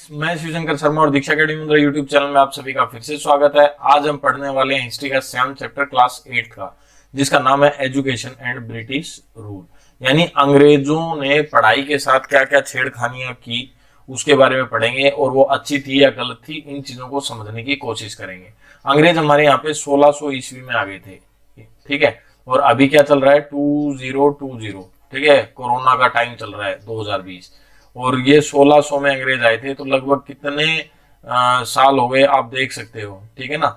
Friends, मैं शिवशंकर शर्मा और दीक्षा academy मेरे यूट्यूब चैनल में आप सभी का फिर से स्वागत है। आज हम पढ़ने वाले हैं हिस्ट्री का 7th चैप्टर क्लास 8 का, जिसका नाम है एजुकेशन एंड ब्रिटिश रूल। यानी अंग्रेजों ने पढ़ाई के साथ क्या क्या छेड़खानियां की उसके बारे में पढ़ेंगे, और वो अच्छी थी या गलत थी इन चीजों को समझने की कोशिश करेंगे। अंग्रेज हमारे यहाँ पे 1600 ईस्वी में आ गए थे, ठीक है। और अभी क्या चल रहा है, 2020, ठीक है। कोरोना का टाइम चल रहा है 2020, और ये 1600 में अंग्रेज आए थे। तो लगभग कितने साल हो गए आप देख सकते हो, ठीक है ना।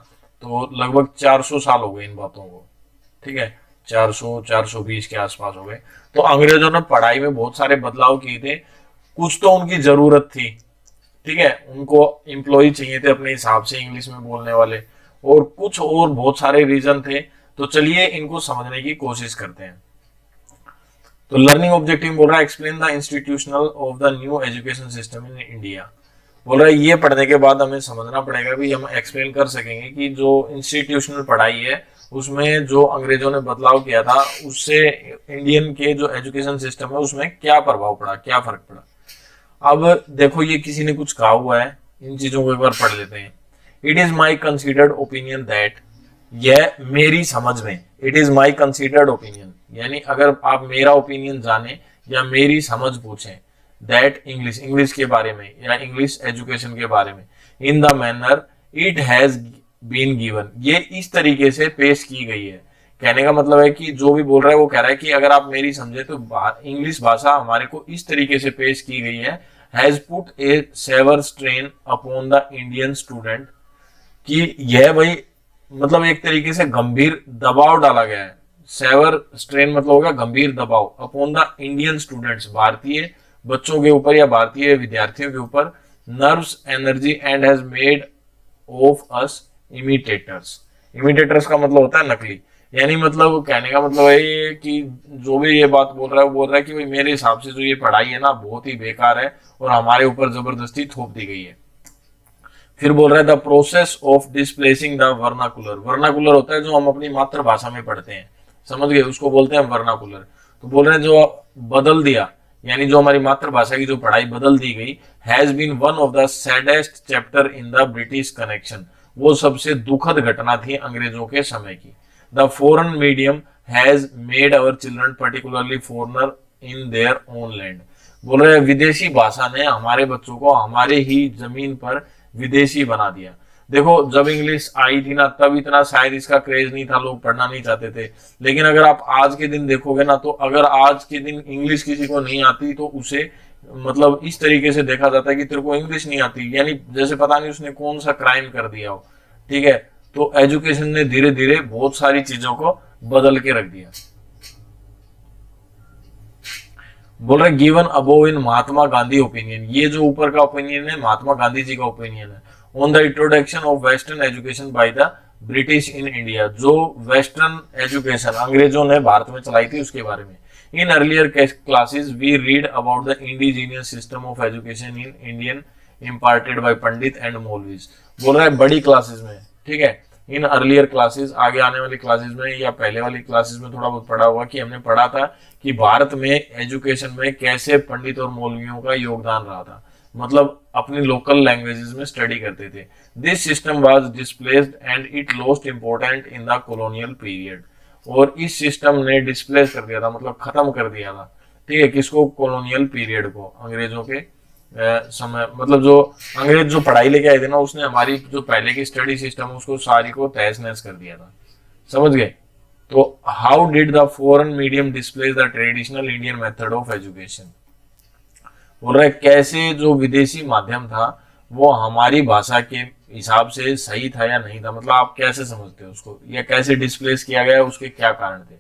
तो लगभग 400 साल हो गए इन बातों को, ठीक है। 420 के आसपास हो गए। तो अंग्रेजों ने पढ़ाई में बहुत सारे बदलाव किए थे। कुछ तो उनकी जरूरत थी, ठीक है, उनको एम्प्लॉय चाहिए थे अपने हिसाब से इंग्लिश में बोलने वाले, और कुछ और बहुत सारे रीजन थे। तो चलिए इनको समझने की कोशिश करते हैं। तो लर्निंग ऑब्जेक्टिव बोल रहा है explain the institutional of the new education system in India. बोल रहा है ये पढ़ने के बाद हमें समझना पड़ेगा भी, हम एक्सप्लेन कर सकेंगे कि जो इंस्टीट्यूशनल पढ़ाई है उसमें जो अंग्रेजों ने बदलाव किया था उससे इंडियन के जो एजुकेशन सिस्टम है उसमें क्या प्रभाव पड़ा, क्या फर्क पड़ा। अब देखो, ये किसी ने कुछ कहा हुआ है, इन चीजों को एक बार पढ़ लेते हैं। It is my considered opinion that, यह मेरी समझ में, it is my considered opinion, यानी अगर आप मेरा ओपिनियन जाने या मेरी समझ पूछें, दैट इंग्लिश, इंग्लिश के बारे में या इंग्लिश एजुकेशन के बारे में, in the manner it has been given, ये इस तरीके से पेश की गई है। कहने का मतलब है कि जो भी बोल रहा है वो कह रहा है कि अगर आप मेरी समझे तो इंग्लिश भाषा हमारे को इस तरीके से पेश की गई है, has put a severe strain upon the Indian student, कि यह भाई मतलब एक तरीके से गंभीर दबाव डाला गया है। सेवर स्ट्रेन मतलब होगा गंभीर दबाव, अपॉन द इंडियन स्टूडेंट्स, भारतीय बच्चों के ऊपर या भारतीय विद्यार्थियों के ऊपर, nerves energy and has made of us imitators. Imitators का मतलब होता है नकली। यानी मतलब कहने का मतलब है ये कि जो भी ये बात बोल रहा है वो बोल रहा है कि भाई मेरे हिसाब से जो ये पढ़ाई है ना बहुत ही बेकार है और हमारे ऊपर जबरदस्ती थोप दी गई है। फिर बोल रहा है the process of displacing the vernacular. Vernacular होता है जो हम अपनी मातृभाषा में पढ़ते हैं, समझ गए, उसको बोलते हैं वर्नाकुलर। तो बोल रहे हैं जो बदल दिया, यानी जो हमारी मातृभाषा की जो पढ़ाई बदल दी गई, has been one of the saddest chapter in the British connection, वो सबसे दुखद घटना थी अंग्रेजों के समय की। The foreign medium has made our children particularly foreigner in their own land. बोल रहे हैं विदेशी भाषा ने हमारे बच्चों को हमारे ही जमीन पर विदेशी बना दिया। देखो, जब इंग्लिश आई थी ना तब इतना शायद इसका क्रेज नहीं था, लोग पढ़ना नहीं चाहते थे। लेकिन अगर आप आज के दिन देखोगे ना, तो अगर आज के दिन इंग्लिश किसी को नहीं आती तो उसे मतलब इस तरीके से देखा जाता है कि तेरे को इंग्लिश नहीं आती, यानी जैसे पता नहीं उसने कौन सा क्राइम कर दिया हो, ठीक है। तो एजुकेशन ने धीरे धीरे बहुत सारी चीजों को बदल के रख दिया। बोल रहे गिवन अबोव इन महात्मा गांधी ओपिनियन, ये जो ऊपर का ओपिनियन है महात्मा गांधी जी का ओपिनियन है, on the introduction of western education by the British in India, जो वेस्टर्न एजुकेशन अंग्रेजों ने भारत में चलाई थी उसके बारे में। In earlier classes we read about the indigenous system of education in Indian imparted by pandit and maulvis. बोल रहा है बड़ी क्लासेस में, ठीक है। इन अर्लियर क्लासेस, आगे आने वाली क्लासेस में या पहले वाली क्लासेस में थोड़ा बहुत पढ़ा हुआ कि हमने पढ़ा था कि भारत में एजुकेशन में कैसे पंडित और मौलवियों का योगदान रहा था, मतलब अपनी लोकल लैंग्वेजेस में स्टडी करते थे। This system was displaced and it lost important in the colonial period, और इस सिस्टम ने डिस्प्लेस कर दिया था, मतलब खत्म कर दिया था, ठीक है। किसको? कॉलोनियल पीरियड को, अंग्रेजों के समय, मतलब जो अंग्रेज जो पढ़ाई लेके आए थे ना उसने हमारी जो पहले की स्टडी सिस्टम उसको सारी को तहस नहस कर दिया था, समझ गए। तो how did the foreign medium displace the traditional Indian method of education. बोल रहा है कैसे जो विदेशी माध्यम था वो हमारी भाषा के हिसाब से सही था या नहीं था, मतलब आप कैसे समझते हो उसको, या कैसे डिस्प्लेस किया गया, उसके क्या कारण थे।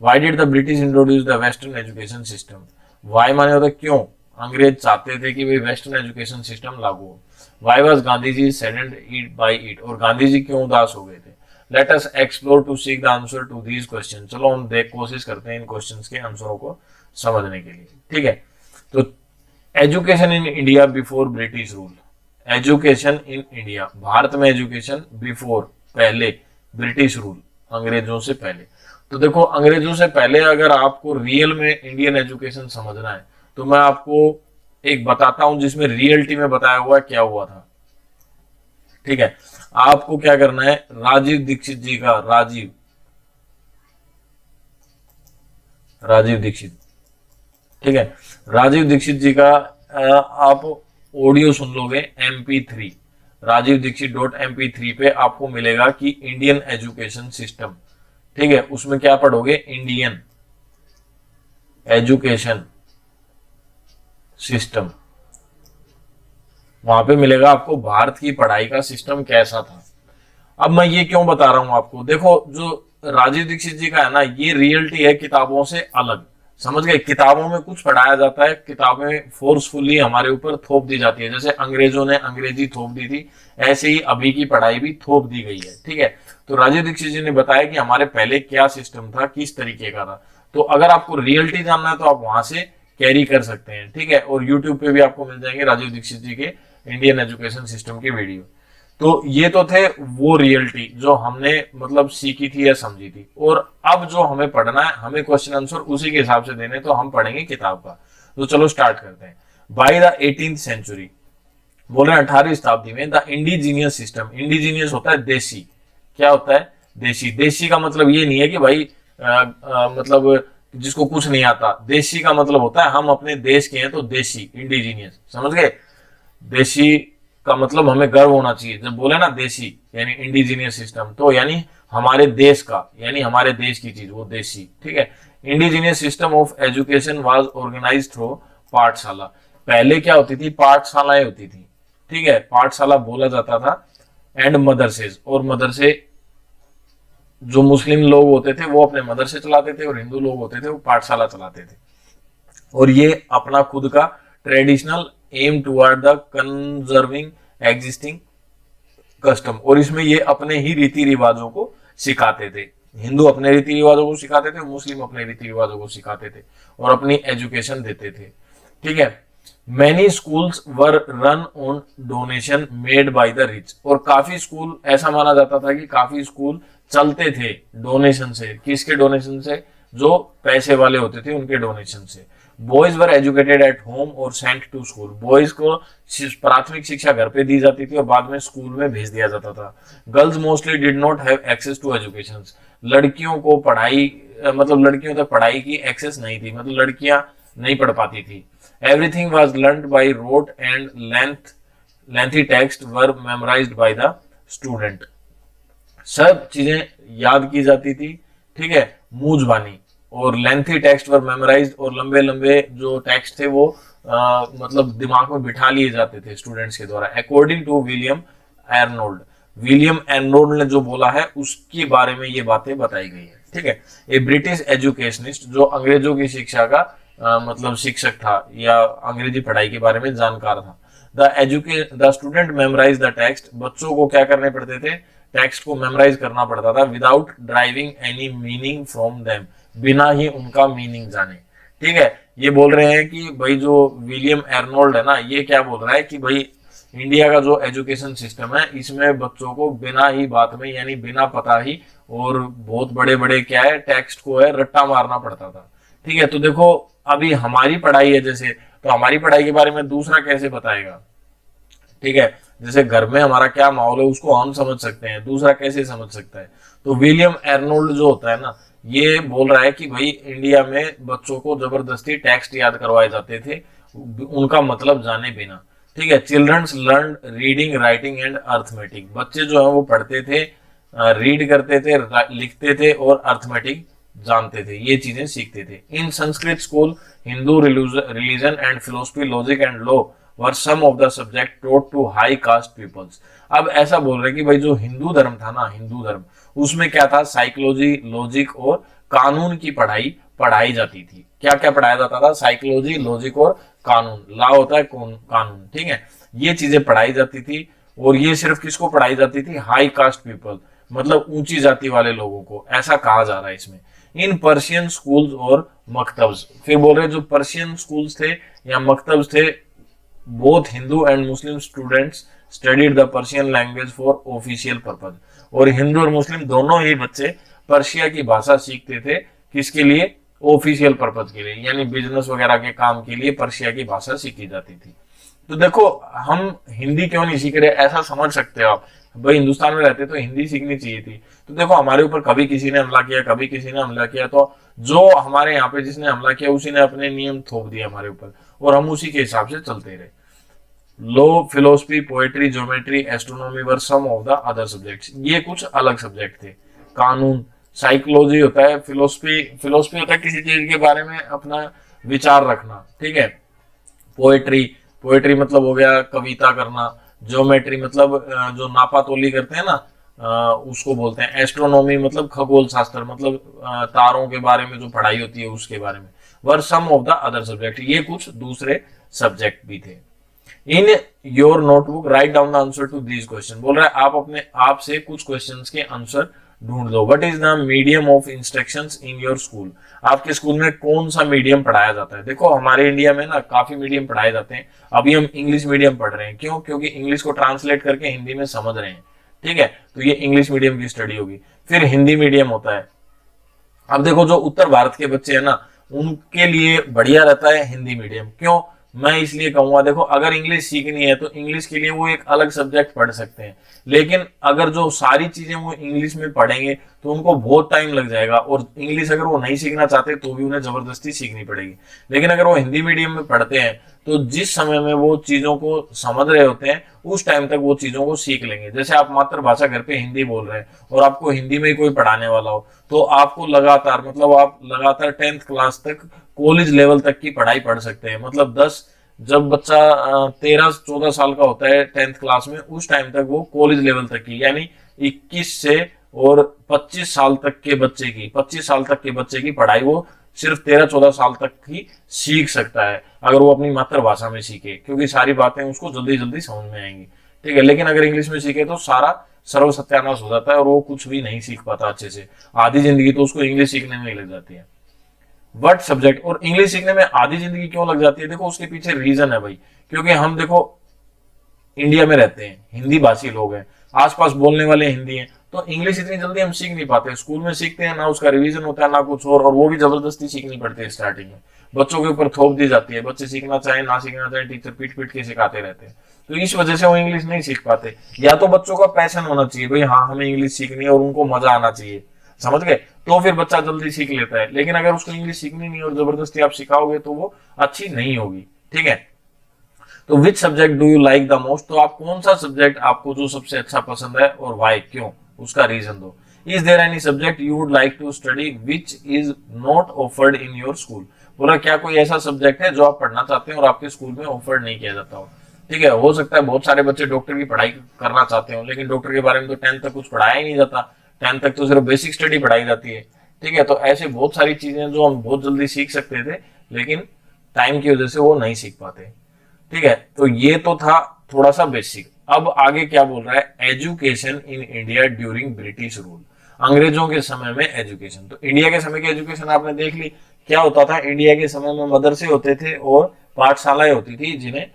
Why did the British introduce the western education system. Why माने होता क्यों अंग्रेज चाहते थे कि भाई वेस्टर्न एजुकेशन सिस्टम लागू हो। Why was Gandhi ji saddened it by it, और गांधी जी क्यों उदास हो गए थे। Let us explore to seek the answer to these question. चलो हम कोशिश करते हैं इन क्वेश्चंस के आंसरों को समझने के लिए, ठीक है। तो education in India before British rule, education in India, Bharat में एजुकेशन बिफोर, पहले, ब्रिटिश रूल, अंग्रेजों से पहले। तो देखो, अंग्रेजों से पहले अगर आपको रियल में इंडियन एजुकेशन समझना है तो मैं आपको एक बताता हूं जिसमें रियलिटी में बताया हुआ क्या हुआ था। ठीक है, आपको क्या करना है, राजीव दीक्षित जी का, राजीव दीक्षित, ठीक है, राजीव दीक्षित जी का आप ऑडियो सुन लोगे MP3, राजीव दीक्षित .mp3 पे आपको मिलेगा कि इंडियन एजुकेशन सिस्टम, ठीक है, उसमें क्या पढ़ोगे, इंडियन एजुकेशन सिस्टम, वहां पे मिलेगा आपको भारत की पढ़ाई का सिस्टम कैसा था। अब मैं ये क्यों बता रहा हूं आपको, देखो जो राजीव दीक्षित जी का है ना, ये रियलिटी है किताबों से अलग, समझ गए। किताबों में कुछ पढ़ाया जाता है, किताबें फोर्सफुली हमारे ऊपर थोप दी जाती है, जैसे अंग्रेजों ने अंग्रेजी थोप दी थी, ऐसे ही अभी की पढ़ाई भी थोप दी गई है। ठीक है, तो राजीव दीक्षित जी ने बताया कि हमारे पहले क्या सिस्टम था, किस तरीके का था। तो अगर आपको रियलिटी जानना है तो आप वहां से कैरी कर सकते हैं। ठीक है, और यूट्यूब पे भी आपको मिल जाएंगे राजीव दीक्षित जी के इंडियन एजुकेशन सिस्टम की वीडियो। तो ये तो थे वो रियलिटी जो हमने मतलब सीखी थी या समझी थी, और अब जो हमें पढ़ना है, हमें क्वेश्चन आंसर उसी के हिसाब से देने, तो हम पढ़ेंगे किताब का। तो चलो स्टार्ट करते हैं। बाय द 18th सेंचुरी, बोल रहे हैं 18वीं शताब्दी में, द इंडिजीनियस सिस्टम, इंडिजीनियस होता है देसी, क्या होता है, देसी। देसी का मतलब ये नहीं है कि भाई मतलब जिसको कुछ नहीं आता, देसी का मतलब होता है हम अपने देश के हैं, तो देसी, इंडिजीनियस, समझ गए। देशी का मतलब हमें गर्व होना चाहिए, जब बोले ना देशी यानी इंडिजीनियस सिस्टम, तो यानी हमारे देश का, यानी हमारे देश की चीज, वो देशी। ठीक है, indigenous system of education was organised through pathshala. पहले क्या होती थी, पाठशालाएं होती थी। ठीक है, पाठशाला बोला जाता था, एंड मदरसेज, और मदरसे जो मुस्लिम लोग होते थे वो अपने मदरसे चलाते थे, और हिंदू लोग होते थे वो पाठशाला चलाते थे। और ये अपना खुद का traditional aim toward the conserving existing custom, और इसमें ये अपने ही रीति रिवाजों को सिखाते थे। हिंदू अपने रीति रिवाजों को सिखाते थे, मुस्लिम अपने रीति रिवाजों को सिखाते थे, और अपनी एजुकेशन देते थे। ठीक है, many schools were run on donation made by the rich, और काफी स्कूल ऐसा माना जाता था कि काफी स्कूल चलते थे डोनेशन से। किसके डोनेशन से, जो पैसे वाले होते थे उनके डोनेशन से। Boys were educated at home और सेंट टू स्कूल, बॉयज को प्राथमिक शिक्षा घर पे दी जाती थी और बाद में स्कूल में भेज दिया जाता था। Girls mostly did not have access to education, लड़कियों को पढ़ाई मतलब लड़कियों तक पढ़ाई की एक्सेस नहीं थी, मतलब लड़कियां नहीं पढ़ पाती थी। Everything was learned by rote and lengthy text were memorised by the student, सब चीजें याद की जाती थी। ठीक है, मूंजबानी, और लेंथी टेक्स्ट वर मेमोराइज्ड, और लंबे लंबे जो टेक्स्ट थे वो मतलब दिमाग में बिठा लिए जाते थे स्टूडेंट्स के द्वारा। According to William Arnold, William Arnold ने जो बोला है उसके बारे में ये बातें बताई गई है। ठीक है, ए ब्रिटिश एजुकेशनिस्ट, जो अंग्रेजों की शिक्षा का मतलब शिक्षक था या अंग्रेजी पढ़ाई के बारे में जानकार था। The student memorise the text, बच्चों को क्या करने पड़ते थे, टेक्स्ट को मेमोराइज करना पड़ता था, without driving any meaning from them, बिना ही उनका मीनिंग जाने। ठीक है, ये बोल रहे हैं कि भाई जो विलियम एर्नोल्ड है ना, ये क्या बोल रहा है कि भाई इंडिया का जो एजुकेशन सिस्टम है इसमें बच्चों को बिना ही बात में, यानी बिना पता ही, और बहुत बड़े बड़े क्या है टेक्स्ट को है रट्टा मारना पड़ता था। ठीक है, तो देखो अभी हमारी पढ़ाई है जैसे, तो हमारी पढ़ाई के बारे में दूसरा कैसे बताएगा। ठीक है, जैसे घर में हमारा क्या माहौल है उसको हम समझ सकते हैं, दूसरा कैसे समझ सकता है। तो विलियम एर्नोल्ड जो होता है ना, ये बोल रहा है कि भाई इंडिया में बच्चों को जबरदस्ती टेक्स्ट याद करवाए जाते थे उनका मतलब जाने बिना। ठीक है, childrens learn reading writing and arithmetic, बच्चे जो है वो पढ़ते थे, रीड करते थे, लिखते थे और अर्थमेटिक जानते थे, ये चीजें सीखते थे। In Sanskrit school Hindu religion and philosophy logic and law were some of the subject taught to high caste peoples. अब ऐसा बोल रहे हैं कि भाई जो हिंदू धर्म था ना, हिंदू धर्म, उसमें क्या था, साइकोलॉजी, लॉजिक और कानून की पढ़ाई पढ़ाई जाती थी। क्या क्या पढ़ाया जाता था, साइकोलॉजी, लॉजिक और कानून, लॉ होता है कानून। ठीक है, ये चीजें पढ़ाई जाती थी, और ये सिर्फ किसको पढ़ाई जाती थी, हाई कास्ट पीपल, मतलब ऊंची जाति वाले लोगों को, ऐसा कहा जा रहा है इसमें। इन पर्शियन स्कूल्स और मकतब्स, फिर बोल रहे जो पर्शियन स्कूल्स थे या मकतब्स थे, both Hindu and Muslim students studied the Persian language for official purpose, और हिंदू और मुस्लिम दोनों ही बच्चे पर्शिया की भाषा सीखते थे, किसके लिए, ऑफिशियल पर्पज के लिए, यानी बिजनेस वगैरह के काम के लिए पर्शिया की भाषा सीखी जाती थी। तो देखो, हम हिंदी क्यों नहीं सीख रहे, ऐसा समझ सकते हो आप, भाई हिंदुस्तान में रहते तो हिंदी सीखनी चाहिए थी। तो देखो, हमारे ऊपर कभी किसी ने हमला किया, कभी किसी ने हमला किया, तो जो हमारे यहाँ पे जिसने हमला किया उसी ने अपने नियम थोप दिए हमारे ऊपर, और हम उसी के हिसाब से चलते रहे। Law, philosophy, poetry, geometry, astronomy were some of the other subjects, ये कुछ अलग सब्जेक्ट थे। कानून, साइकोलॉजी होता है, फिलोसफी फिलोसफी होता है किसी चीज के बारे में अपना विचार रखना, ठीक है। पोएट्री, पोएट्री मतलब हो गया कविता करना। ज्योमेट्री मतलब जो नापा तोली करते हैं ना, उसको बोलते हैं। एस्ट्रोनॉमी मतलब खगोल शास्त्र, मतलब तारों के बारे में जो पढ़ाई होती है उसके बारे में। Were some of the other subject, ये कुछ दूसरे सब्जेक्ट भी थे। In your notebook write down the answer to these question, बोल रहा है आप अपने आप से कुछ क्वेश्चंस के आंसर ढूंढ दो। What is the medium of instructions in your school, आपके स्कूल में कौन सा मीडियम पढ़ाया जाता है। देखो, हमारे इंडिया में ना काफी मीडियम पढ़ाए जाते हैं। अभी हम इंग्लिश मीडियम पढ़ रहे हैं, क्यों? क्योंकि इंग्लिश को ट्रांसलेट करके हिंदी में समझ रहे हैं, ठीक है। तो ये इंग्लिश मीडियम की स्टडी होगी। फिर हिंदी मीडियम होता है। अब देखो, जो उत्तर भारत के बच्चे हैं ना, उनके लिए बढ़िया रहता है हिंदी मीडियम। क्यों? मैं इसलिए कहूंगा, देखो, अगर इंग्लिश सीखनी है तो इंग्लिश के लिए वो एक अलग सब्जेक्ट पढ़ सकते हैं, लेकिन अगर जो सारी चीजें वो इंग्लिश में पढ़ेंगे तो उनको बहुत टाइम लग जाएगा, और इंग्लिश अगर वो नहीं सीखना चाहते तो भी उन्हें जबरदस्ती सीखनी पड़ेगी। लेकिन अगर वो हिंदी मीडियम में पढ़ते हैं तो जिस समय में वो चीजों को समझ रहे होते हैं उस टाइम तक वो चीजों को सीख लेंगे। जैसे आप मातृभाषा घर पे हिंदी बोल रहे हैं और आपको हिंदी में ही कोई पढ़ाने वाला हो, तो आपको लगातार, मतलब आप लगातार 10th क्लास तक, कॉलेज लेवल तक की पढ़ाई पढ़ सकते हैं। मतलब जब बच्चा 13-14 साल का होता है 10th क्लास में, उस टाइम तक वो कॉलेज लेवल तक की, यानी 21 से और 25 साल तक के बच्चे की 25 साल तक के बच्चे की पढ़ाई वो सिर्फ 13-14 साल तक ही सीख सकता है, अगर वो अपनी मातृभाषा में सीखे, क्योंकि सारी बातें उसको जल्दी जल्दी समझ में आएंगी, ठीक है। लेकिन अगर इंग्लिश में सीखे तो सारा सर्व सत्यानाश हो जाता है और वो कुछ भी नहीं सीख पाता अच्छे से। आधी जिंदगी तो उसको इंग्लिश सीखने में ही लग जाती है। वट सब्जेक्ट, और इंग्लिश सीखने में आधी जिंदगी क्यों लग जाती है? देखो, उसके पीछे रीजन है भाई। क्योंकि हम देखो इंडिया में रहते हैं, हिंदी भाषी लोग हैं, आसपास बोलने वाले हिंदी हैं, तो इंग्लिश इतनी जल्दी हम सीख नहीं पाते। स्कूल में सीखते हैं ना, उसका रिवीजन होता है ना कुछ और वो भी जबरदस्ती सीखनी पड़ती है। स्टार्टिंग में बच्चों के ऊपर थोप दी जाती है, बच्चे सीखना चाहे ना सीखना चाहे टीचर पीट पीट के सिखाते रहते हैं, तो इस वजह से वो इंग्लिश नहीं सीख पाते। या तो बच्चों का पैशन होना चाहिए, भाई हाँ हमें इंग्लिश सीखनी है, और उनको मजा आना चाहिए, समझ गए, तो फिर बच्चा जल्दी सीख लेता है। लेकिन अगर उसको इंग्लिश सीखनी नहीं और जबरदस्ती आप सिखाओगे तो वो अच्छी नहीं होगी, ठीक है। तो which subject do you like the most, तो आप कौन सा सब्जेक्ट आपको जो सबसे अच्छा पसंद है और वाई, क्यों, उसका रीजन दो। Is there any subject you would like to study which is not offered in your school, बोला क्या कोई ऐसा सब्जेक्ट है जो आप पढ़ना चाहते हैं और आपके स्कूल में ऑफर्ड नहीं किया जाता हो, ठीक है। हो सकता है बहुत सारे बच्चे डॉक्टर की पढ़ाई करना चाहते हो, लेकिन डॉक्टर के बारे में तो 10th तक कुछ पढ़ाया ही नहीं जाता, 10th तक तो सिर्फ बेसिक स्टडी पढ़ाई जाती है, ठीक है। तो ऐसे बहुत सारी चीजें जो हम बहुत जल्दी सीख सकते थे, लेकिन टाइम की वजह से वो नहीं सीख पाते, ठीक है। तो ये तो था थोड़ा सा बेसिक। अब आगे क्या बोल रहा है, education in India during British rule, अंग्रेजों के समय में एजुकेशन। तो इंडिया के समय की एजुकेशन आपने देख ली, क्या होता था इंडिया के समय में, मदरसे होते थे और पाठशालाएं होती थी, जिन्हें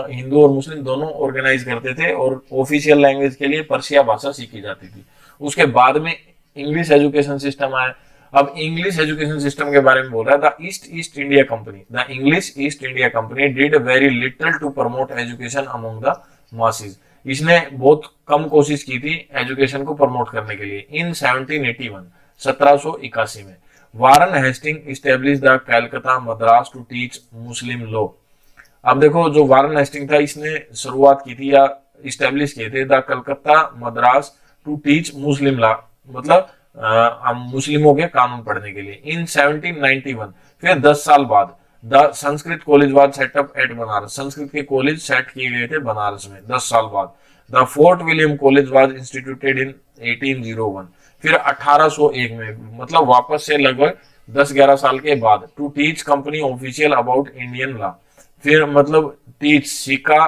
हिंदू और मुस्लिम दोनों ऑर्गेनाइज करते थे, और ऑफिशियल लैंग्वेज के लिए पर्शिया भाषा सीखी जाती थी। उसके बाद में इंग्लिश एजुकेशन सिस्टम आया। अब इंग्लिश एजुकेशन सिस्टम के बारे में बोल रहा है, the East India Company, the English East India Company did very little to promote education among the masses, इसने बहुत कम कोशिश की थी एजुकेशन को प्रमोट करने के लिए। इन 1781, 1781 में Warren Hasting establish the Calcutta Madras to teach Muslim law. अब देखो, जो वारन हेस्टिंग था, इसने शुरुआत की थी या इस्टेब्लिश किए थे the Calcutta Madras to teach Muslim law, मतलब मुस्लिमों के कानून पढ़ने के लिए। इन 1791, फिर 10 साल बाद the Sanskrit college was set up at Banaras, Sanskrit के कॉलेज सेट किए गए थे बनारस में 10 साल बाद। The fort William college was instituted इन 1801, फिर 1801 में, मतलब वापस से लगभग 10-11 साल के बाद, to teach company official about Indian law, फिर मतलब टीच सीखा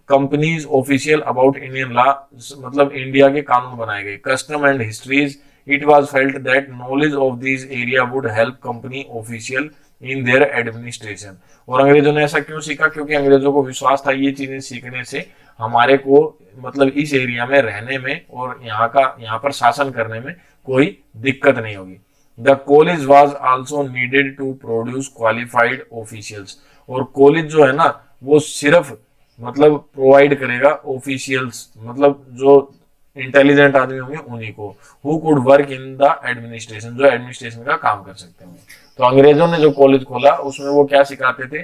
companies official about Indian law, मतलब इंडिया के कानून बनाए गए। Custom and histories, it was felt that knowledge of this area would help company official in their administration, और अंग्रेजों ने ऐसा क्यों सीखा? क्योंकि अंग्रेजों को विश्वास था ये चीजें सीखने से हमारे को, मतलब इस एरिया में रहने में और यहाँ पर शासन करने में कोई दिक्कत नहीं होगी। The college was also needed to produce qualified officials, और कॉलेज जो है ना वो सिर्फ मतलब प्रोवाइड करेगा ऑफिशियल्स, मतलब जो इंटेलिजेंट आदमी होंगे उन्हीं को, who could work in the administration, जो एडमिनिस्ट्रेशन का काम कर सकते हैं। तो अंग्रेजों ने जो कॉलेज खोला उसमें वो क्या सिखाते थे,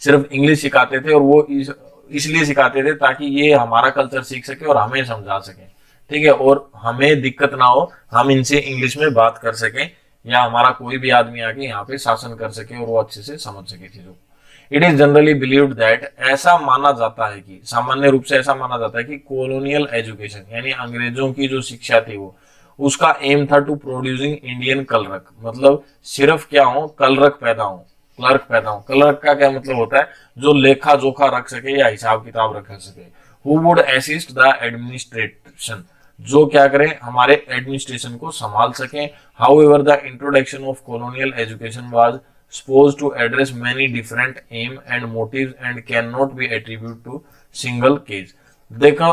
सिर्फ इंग्लिश सिखाते थे, और वो इसलिए सिखाते थे ताकि ये हमारा कल्चर सीख सके और हमें समझा सके, ठीक है, और हमें दिक्कत ना हो, हम इनसे इंग्लिश में बात कर सकें, या हमारा कोई भी आदमी आके यहाँ पे शासन कर सके और वो अच्छे से समझ सके चीजों को। It is generally believed that, ऐसा माना जाता है कि, सामान्य रूप से ऐसा माना जाता है कि कॉलोनियल एजुकेशन यानी अंग्रेजों की जो शिक्षा थी वो, उसका एम था टू प्रोड्यूसिंग इंडियन क्लर्क, मतलब सिर्फ क्या हो, क्लर्क पैदा हो, क्लर्क पैदा हो। क्लर्क का क्या मतलब होता है, जो लेखा जोखा रख सके या हिसाब किताब रख सके, who would assist the administration, जो क्या करें, हमारे एडमिनिस्ट्रेशन को संभाल सके। However the introduction of colonial education was supposed to address many different aim and motives and cannot be attributed to single case। देखो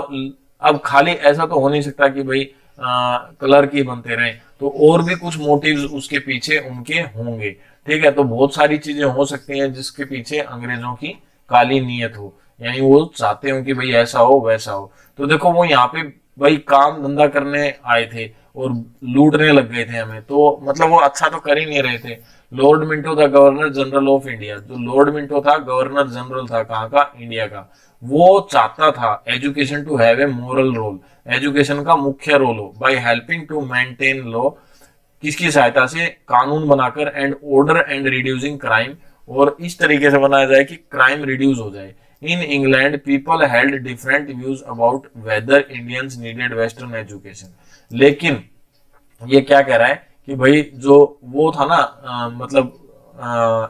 अब खाली ऐसा तो हो नहीं सकता कि भाई क्लर्क ही बनते रहे, तो और भी कुछ मोटिव्स उसके पीछे उनके होंगे, ठीक है। तो बहुत सारी चीजें हो सकती हैं जिसके पीछे अंग्रेजों की काली नीयत हो, यानी वो चाहते हो कि भाई ऐसा हो वैसा हो। तो देखो वो यहाँ पे भाई काम धंधा करने आए थे और लूटने लग गए थे हमें, तो मतलब वो अच्छा तो कर ही नहीं रहे थे। लॉर्ड मिंटो था गवर्नर जनरल ऑफ इंडिया, जो लॉर्ड मिंटो था गवर्नर जनरल था कहाँ का, इंडिया का, वो चाहता था education to have a moral role, education का मुख्य रोल हो, by helping to maintain law, किसकी सहायता से, कानून बनाकर, and order and reducing crime, और इस तरीके से बनाया जाए कि क्राइम रिड्यूस हो जाए। In England people held different views about whether Indians needed western education, लेकिन ये क्या कह रहा है कि भाई जो वो था ना मतलब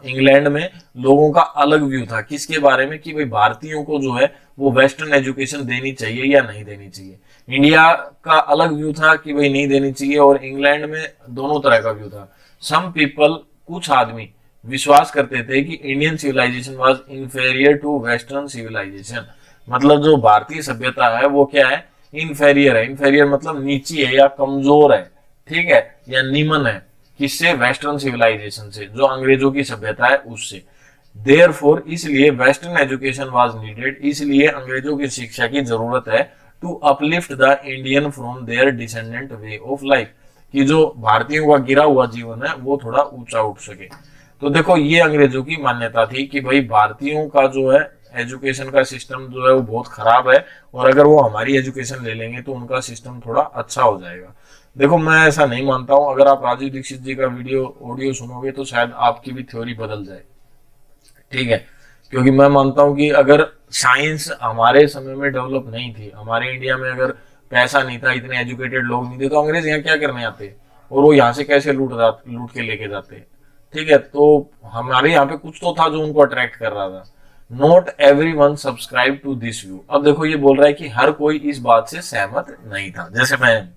इंग्लैंड में लोगों का अलग व्यू था किसके बारे में, कि भाई भारतीयों को जो है वो वेस्टर्न एजुकेशन देनी चाहिए या नहीं देनी चाहिए। इंडिया का अलग व्यू था कि भाई नहीं देनी चाहिए, और इंग्लैंड में दोनों तरह का व्यू था। सम पीपल, कुछ आदमी विश्वास करते थे कि Indian civilisation was inferior to western civilisation, मतलब जो भारतीय सभ्यता है वो क्या है, इन्फेरियर है। इन्फेरियर मतलब नीची है या कमजोर है, ठीक है, या निमन है, किससे, वेस्टर्न सिविलाइजेशन से, जो अंग्रेजों की सभ्यता है उससे। देयरफॉर, इसलिए वेस्टर्न एजुकेशन वाज नीडेड, इसलिए अंग्रेजों की शिक्षा की जरूरत है, to uplift the Indian from their descendant way of life, कि जो भारतीयों का गिरा हुआ जीवन है वो थोड़ा ऊंचा उठ सके। तो देखो ये अंग्रेजों की मान्यता थी कि भाई भारतीयों का जो है एजुकेशन का सिस्टम जो है वो बहुत खराब है, और अगर वो हमारी एजुकेशन ले लेंगे तो उनका सिस्टम थोड़ा अच्छा हो जाएगा। देखो मैं ऐसा नहीं मानता हूं, अगर आप राजीव दीक्षित जी का ऑडियो सुनोगे तो शायद आपकी भी थ्योरी बदल जाए, ठीक है, क्योंकि मैं मानता हूं कि अगर साइंस हमारे समय में डेवलप नहीं थी, हमारे इंडिया में अगर पैसा नहीं था, इतने एजुकेटेड लोग नहीं थे, तो अंग्रेज यहाँ क्या करने आते, और वो यहाँ से कैसे लूट के लेके जाते, ठीक है। तो हमारे यहाँ पे कुछ तो था जो उनको अट्रैक्ट कर रहा था। Not every one subscribe to this view, अब देखो ये बोल रहा है कि हर कोई इस बात से सहमत नहीं था, जैसे मैं,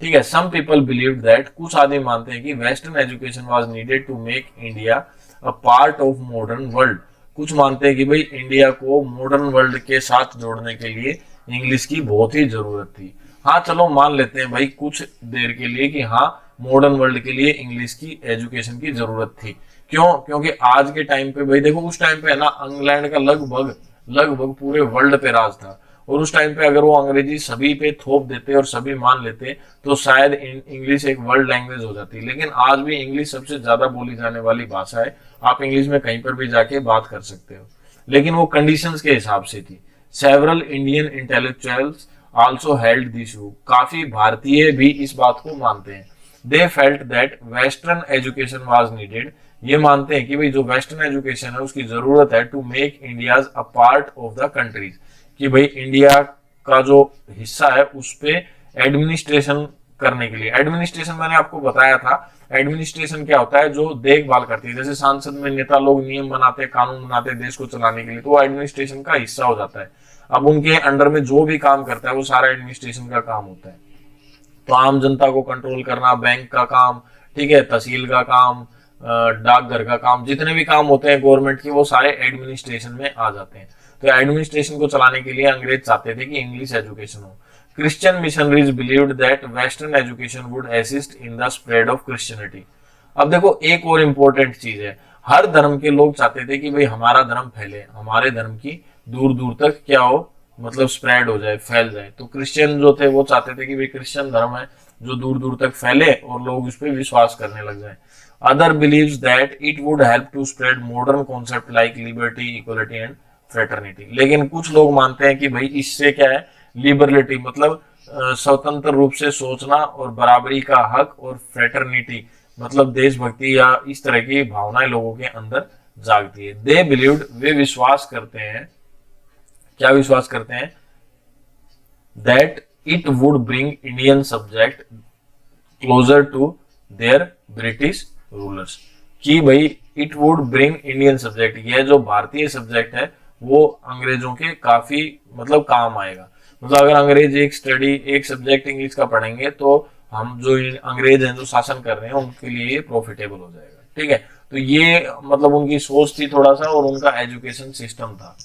ठीक है। सम पीपल बिलीव दैट, कुछ आदमी मानते हैं कि western education was needed to make India a part of modern world, कुछ मानते हैं कि भाई इंडिया को मॉडर्न वर्ल्ड के साथ जोड़ने के लिए इंग्लिश की बहुत ही जरूरत थी। हाँ चलो मान लेते हैं भाई कुछ देर के लिए कि हाँ मॉडर्न वर्ल्ड के लिए इंग्लिश की एजुकेशन की जरूरत थी। क्यों? क्योंकि आज के टाइम पे भाई देखो, उस टाइम पे है ना इंग्लैंड का लगभग लगभग पूरे वर्ल्ड पे राज था, और उस टाइम पे अगर वो अंग्रेजी सभी पे थोप देते और सभी मान लेते तो शायद इंग्लिश एक वर्ल्ड लैंग्वेज हो जाती। लेकिन आज भी इंग्लिश सबसे ज्यादा बोली जाने वाली भाषा है, आप इंग्लिश में कहीं पर भी जाके बात कर सकते हो, लेकिन वो कंडीशंस के हिसाब से थी। Several Indian intellectuals also held this view, काफी भारतीय भी इस बात को मानते हैं। They felt that western education was needed, ये मानते हैं कि भाई जो वेस्टर्न एजुकेशन है उसकी जरूरत है to make India's a part of the countries, कि भाई इंडिया का जो हिस्सा है उस पे एडमिनिस्ट्रेशन करने के लिए। एडमिनिस्ट्रेशन मैंने आपको बताया था, एडमिनिस्ट्रेशन क्या होता है, जो देखभाल करती है, जैसे सांसद में नेता लोग नियम बनाते हैं, कानून बनाते हैं देश को चलाने के लिए, तो वो एडमिनिस्ट्रेशन का हिस्सा हो जाता है। अब उनके अंडर में जो भी काम करता है वो सारा एडमिनिस्ट्रेशन का काम होता है। तो आम जनता को कंट्रोल करना बैंक का काम, ठीक है, तहसील का काम, डाकघर का काम, जितने भी काम होते हैं गवर्नमेंट के वो सारे एडमिनिस्ट्रेशन में आ जाते हैं। तो एडमिनिस्ट्रेशन को चलाने के लिए अंग्रेज चाहते थे कि इंग्लिश एजुकेशन हो। Christian missionaries believed that Western education would assist in the spread of Christianity. अब देखो एक और इम्पोर्टेंट चीज है, हर धर्म के लोग चाहते थे कि भाई हमारा धर्म फैले, हमारे धर्म की दूर दूर तक क्या हो, मतलब स्प्रेड हो जाए, फैल जाए। तो क्रिश्चियन जो थे वो चाहते थे कि भाई क्रिश्चियन धर्म है जो दूर दूर तक फैले और लोग उस पर विश्वास करने लग जाए। Other believes that it would help to spread modern concept like liberty, equality and fraternity. लेकिन कुछ लोग मानते हैं कि भाई इससे क्या है, लिबर्लिटी मतलब स्वतंत्र रूप से सोचना और बराबरी का हक, और फ्रेटर्निटी मतलब देशभक्ति या इस तरह की भावनाएं लोगों के अंदर जागती है। दे बिलीव्ड, वे विश्वास करते हैं, क्या विश्वास करते हैं, that it would bring Indian subject closer to their British rulers, कि भाई it would bring Indian subject, यह जो भारतीय सब्जेक्ट है वो अंग्रेजों के काफी मतलब काम आएगा। मतलब अगर अंग्रेज एक सब्जेक्ट इंग्लिश का पढ़ेंगे तो हम जो अंग्रेज हैं जो शासन कर रहे हैं उनके लिए प्रॉफिटेबल हो जाएगा। ठीक है, तो ये मतलब उनकी सोच थी थोड़ा सा, और उनका एजुकेशन सिस्टम था।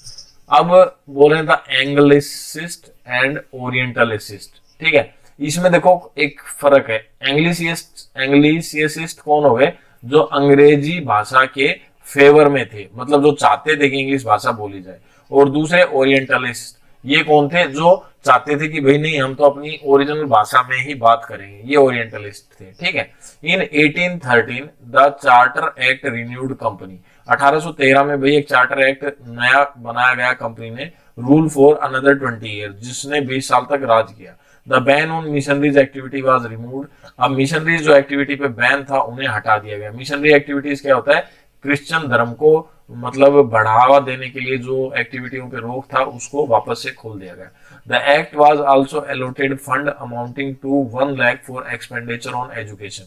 अब बोले था एंग्लिसिस्ट एंड ओरिएंटलिस्ट। ठीक है, इसमें देखो एक फर्क है, एंग्लिसिस्ट कौन हो गए, जो अंग्रेजी भाषा के फेवर में थे, मतलब जो चाहते थे कि इंग्लिश भाषा बोली जाए, और दूसरे ओरिएंटलिस्ट, ये कौन थे, जो चाहते थे कि भाई नहीं हम तो अपनी ओरिजिनल भाषा में ही बात करेंगे, ये ओरिएंटलिस्ट थे। ठीक है, इन 1813 the charter act renewed company, 1813 में भाई एक चार्टर एक्ट नया बनाया गया कंपनी ने, रूल फॉर अनदर 20 ईयर, जिसने 20 साल तक राज किया। The ban on missionaries activity was removed, अब मिशनरीज जो एक्टिविटी पे बैन था उन्हें हटा दिया गया। मिशनरी एक्टिविटीज क्या होता है, क्रिश्चियन धर्म को मतलब बढ़ावा देने के लिए जो एक्टिविटियों पे रोक था उसको वापस से खोल दिया गया। The act was also allotted fund amounting to 1 lakh for expenditure on education,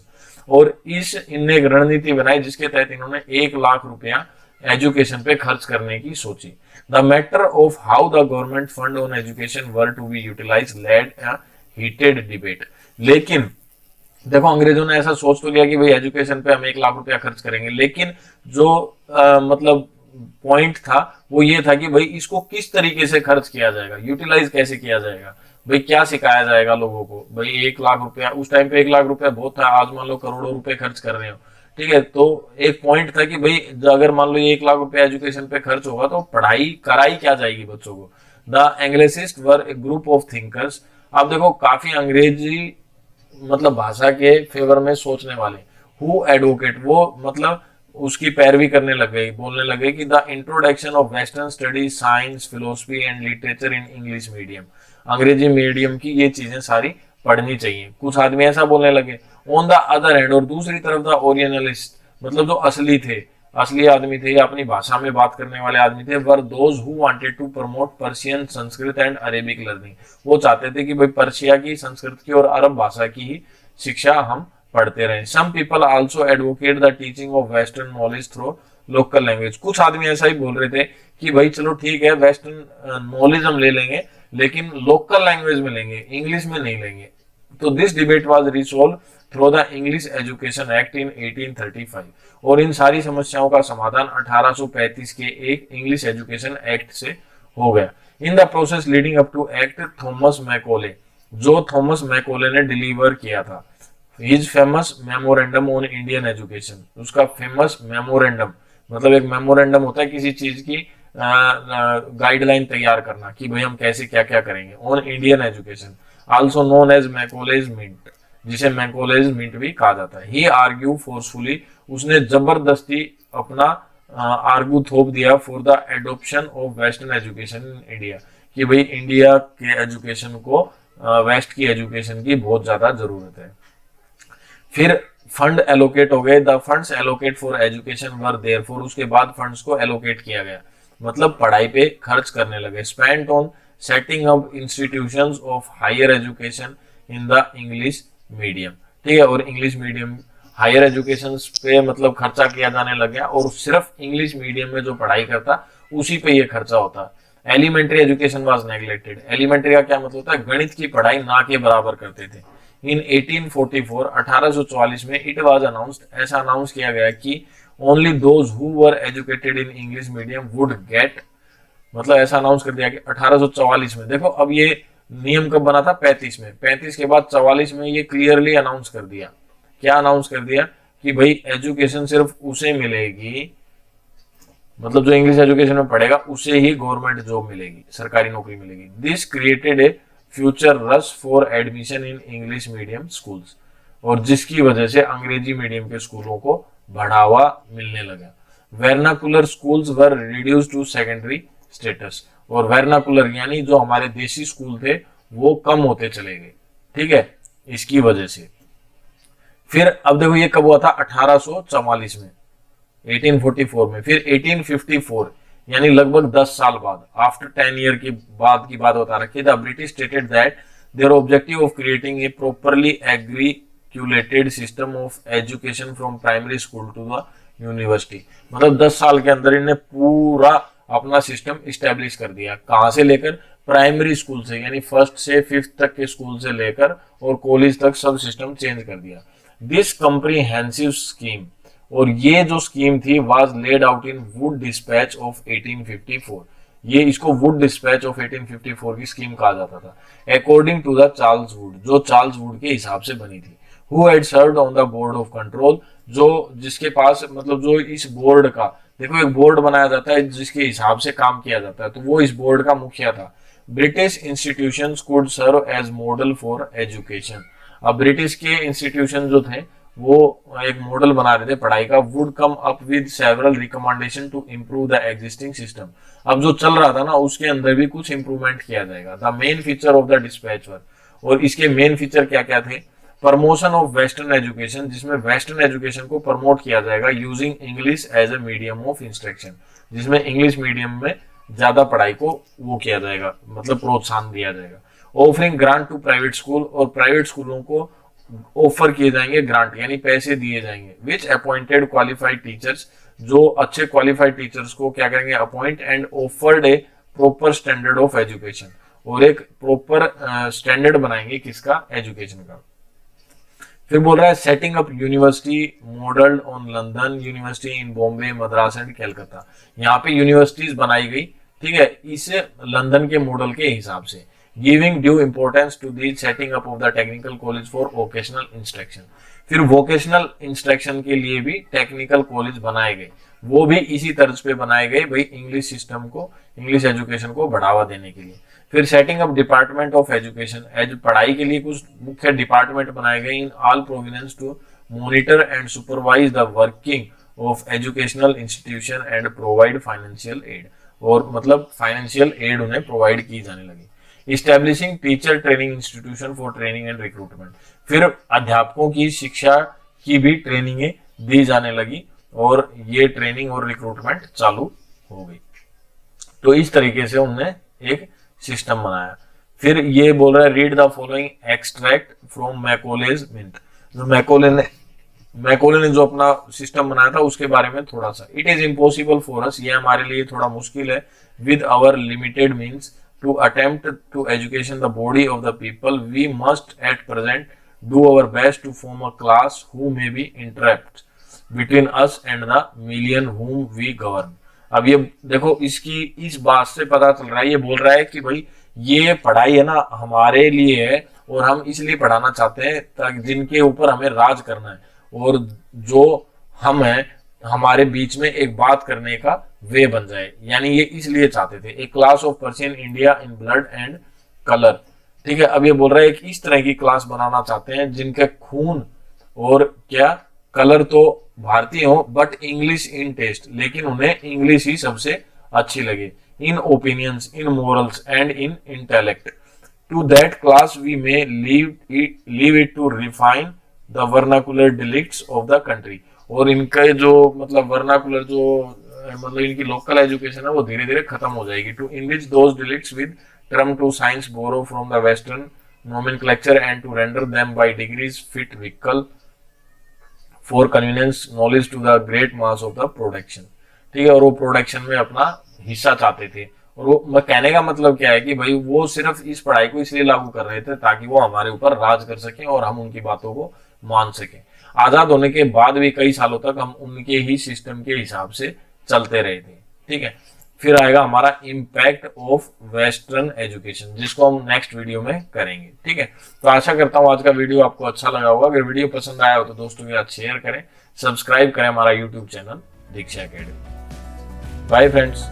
और इनने एक रणनीति बनाई जिसके तहत इन्होंने 1 लाख रुपया एजुकेशन पे खर्च करने की सोची। The matter of how the government fund on education were to be utilize led a heated debate. लेकिन देखो अंग्रेजों ने ऐसा सोच तो लिया कि भाई एजुकेशन पे हम 1 लाख रुपया खर्च करेंगे, लेकिन जो मतलब पॉइंट था वो ये था कि भाई इसको किस तरीके से खर्च किया जाएगा, यूटिलाइज कैसे किया जाएगा, भाई क्या सिखाया जाएगा लोगों को। भाई 1 लाख रुपया उस टाइम पे 1 लाख रुपया बहुत था, आज मान लो करोड़ों रुपए खर्च कर रहे हो। ठीक है, तो एक पॉइंट था कि भाई अगर मान लो 1 लाख रुपया एजुकेशन पे खर्च होगा तो पढ़ाई कराई क्या जाएगी बच्चों को। The Anglicist were A group of thinkers, अब देखो काफी अंग्रेजी मतलब भाषा के फेवर में सोचने वाले, हु एडवोकेट, वो मतलब उसकी पैरवी करने लगे, बोलने लगे कि the introduction of western studies, science, philosophy and literature in English medium, अंग्रेजी मीडियम की ये चीजें सारी पढ़नी चाहिए। कुछ आदमी ऐसा बोलने लगे। ऑन द अदर हैंड, और दूसरी तरफ द ओरिजिनलिस्ट, मतलब जो असली थे, असली आदमी थे या अपनी भाषा में बात करने वाले आदमी थे, were those who wanted to promote Persian, Sanskrit and Arabic learning, वो चाहते थे कि भाई पर्शिया की, संस्कृत की और अरब भाषा की ही शिक्षा हम पढ़ते रहे। Some people also advocate the teaching of western knowledge through local language, कुछ आदमी ऐसा ही बोल रहे थे कि भाई चलो ठीक है वेस्टर्न नॉलेज हम ले लेंगे लेकिन लोकल लैंग्वेज में लेंगे, इंग्लिश में नहीं लेंगे। तो this debate was resolve through the English education act in 1835, और इन सारी समस्याओं का समाधान 1835 के एक इंग्लिश एजुकेशन एक्ट से हो गया। In the process leading up to act, Thomas Macaulay, जो थॉमस मैकोले ने डिलीवर किया था his famous memorandum on Indian education, उसका फेमस मेमोरेंडम मतलब एक मेमोरेंडम होता है किसी चीज की गाइडलाइन तैयार करना कि भाई हम कैसे क्या क्या करेंगे, on Indian education, also known as Macaulay's minute, जिसे मैकोलेज मिंट भी कहा जाता है। ही आर्ग्यू फोर्सफुली, उसने जबरदस्ती अपना आर्गू थोप दिया for the adoption of western education in India, कि भाई इंडिया के एजुकेशन को वेस्ट की एजुकेशन की बहुत ज्यादा जरूरत है। फिर फंड एलोकेट हो गए, the funds allocate for education were therefore, उसके बाद फंड्स को एलोकेट किया गया, मतलब पढ़ाई पे खर्च करने लगे। Spent on setting up institutions of higher education in the English medium, ठीक है, और इंग्लिश मीडियम हायर एजुकेशन पे मतलब खर्चा किया जाने लग गया, और सिर्फ इंग्लिश मीडियम में जो पढ़ाई करता उसी पे ये खर्चा होता। Elementary education was neglected, elementary का क्या मतलब होता है, गणित की पढ़ाई ना के बराबर करते थे। इन 1844 1844 में इट वाज अनाउंस्ड, ऐसा अनाउंस किया गया कि only those who were educated in English medium would get, मतलब ऐसा अनाउंस कर दिया कि 1844 में। देखो अब ये नियम कब बना था? 35 में। 35 के बाद 44 में ये क्लियरली अनाउंस कर दिया। क्या अनाउंस कर दिया? कि भाई एजुकेशन सिर्फ उसे मिलेगी, मतलब जो इंग्लिश एजुकेशन में पढ़ेगा उसे ही गवर्नमेंट जॉब मिलेगी, सरकारी नौकरी मिलेगी। This created a future rush for admission in English medium schools, और जिसकी वजह से अंग्रेजी मीडियम के स्कूलों को बढ़ावा मिलने लगा। Vernacular schools were reduce to secondary status, और वर्नाकुलर यानी जो हमारे देसी स्कूल थे वो कम होते चले गए, ठीक है, इसकी वजह से। फिर अब देखो ये कब हुआ था? 1844 में, 1844 में। फिर 1854 यानी लगभग 10 साल बाद, आफ्टर 10 ईयर की बाद की बात बता रखी, the British stated that their objective of creating a properly articulated system of education from primary school to the university. मतलब 10 साल के अंदर इन्हें पूरा अपना सिस्टम इस्टेब्लिश कर दिया। कहां से लेकर? प्राइमरी स्कूल से, यानी 1st से 5th तक के स्कूल से लेकर और कॉलेज तक सब सिस्टम चेंज कर दिया। दिस कम्प्रीहेंसिव स्कीम, और ये जो स्कीम थी was laid out in Wood dispatch of 1854। ये इसको वुड डिस्पैच ऑफ 1854 की स्कीम कहा जाता था। According to the Charles Wood, जो चार्ल्स वुड के हिसाब से बनी थी। Who had served on the board of control, जो जिसके पास, मतलब जो इस बोर्ड का, देखो एक बोर्ड बनाया जाता है जिसके हिसाब से काम किया जाता है, तो वो इस बोर्ड का मुखिया था। British institutions could serve as model for education. अब ब्रिटिश के इंस्टीट्यूशन जो थे वो एक मॉडल बना रहे थे पढ़ाई का। Wood came up with several recommendation to improve the existing system. अब जो चल रहा था ना उसके अंदर भी कुछ इंप्रूवमेंट किया जाएगा। The main feature of the dispatch were, और इसके मेन फीचर क्या क्या थे? प्रमोशन ऑफ वेस्टर्न एजुकेशन, जिसमें वेस्टर्न एजुकेशन को प्रमोट किया जाएगा using English as a medium of instruction, जिसमें इंग्लिश मीडियम में ज्यादा पढ़ाई को वो किया जाएगा, मतलब प्रोत्साहन दिया जाएगा। Offering grant to private school, और प्राइवेट स्कूलों को ऑफर किए जाएंगे ग्रांट, यानी पैसे दिए जाएंगे। विच अपॉइंटेड क्वालिफाइड टीचर्स, जो अच्छे क्वालिफाइड टीचर्स को क्या करेंगे? Appoint, and offered a proper standard of education, और एक प्रॉपर स्टैंडर्ड बनाएंगे किसका? एजुकेशन का। फिर बोल रहा है setting up university modelled on London university in Bombay, Madras and Calcutta. यहाँ पे यूनिवर्सिटीज बनाई गई, ठीक है, इस लंदन के मॉडल के हिसाब से। Giving due importance to the setting up of the technical college for vocational instruction. फिर वोकेशनल इंस्ट्रक्शन के लिए भी टेक्निकल कॉलेज बनाए गए, वो भी इसी तर्ज पे बनाए गए भाई, इंग्लिश सिस्टम को, इंग्लिश एजुकेशन को बढ़ावा देने के लिए। फिर setting up department of education, पढ़ाई के लिए कुछ मुख्य डिपार्टमेंट बनाए गए in all province to monitor and supervise the working of educational institution and provide financial aid, और मतलब फाइनेंशियल एड उन्हें प्रोवाइड की जाने लगी। Establishing teacher training institution for training and recruitment, फिर अध्यापकों की शिक्षा की भी ट्रेनिंगें दी जाने लगी, और ये ट्रेनिंग और रिक्रूटमेंट चालू हो गई। तो इस तरीके से उन्होंने एक सिस्टम बनाया। फिर ये बोल रहा है read the following extract from Macaulay's minute, जो मैकोले ने जो अपना सिस्टम बनाया था उसके बारे में थोड़ा सा। It is impossible for us, ये हमारे लिए थोड़ा मुश्किल है, with our limited means to attempt to education the body of the people, we must at present do our best to form a class who may be interact between us and the million whom we govern. अब ये देखो इसकी इस बात से पता चल रहा है, ये बोल रहा है कि भाई ये पढ़ाई है ना हमारे लिए है, और हम इसलिए पढ़ाना चाहते हैं ताकि जिनके ऊपर हमें राज करना है, और जो हम है हमारे बीच में एक बात करने का वे बन जाए, यानी ये इसलिए चाहते थे। एक class of person India in blood and colour, ठीक है। अब ये बोल रहा है कि इस तरह की क्लास बनाना चाहते हैं जिनके खून और क्या कलर तो भारतीय हो, बट इंग्लिश इन टेस्ट, लेकिन उन्हें इंग्लिश ही सबसे अच्छी लगे, in opinions, in morals and in intellect. To that class we may leave it to refine the vernacular dialects of the country, और इनका जो मतलब वर्नाकुलर जो मतलब इनकी लोकल एजुकेशन है वो धीरे धीरे खत्म हो जाएगी। To enrich those dialects with term to science borrow from the western nomenclature and to render them by degrees fit vehicle for convenience knowledge to the great mass of the production, ठीक है। और वो production में अपना हिस्सा चाहते थे, और वो कहने का मतलब क्या है कि भाई वो सिर्फ इस पढ़ाई को इसलिए लागू कर रहे थे ताकि वो हमारे ऊपर राज कर सकें और हम उनकी बातों को मान सकें। आजाद होने के बाद भी कई सालों तक हम उनके ही सिस्टम के हिसाब से चलते रहे थे, ठीक है। फिर आएगा हमारा इम्पैक्ट ऑफ वेस्टर्न एजुकेशन, जिसको हम नेक्स्ट वीडियो में करेंगे। ठीक है, तो आशा करता हूँ आज का वीडियो आपको अच्छा लगा होगा। अगर वीडियो पसंद आया हो तो दोस्तों के साथ शेयर करें, सब्सक्राइब करें हमारा YouTube channel Diksha Academy. Bye friends.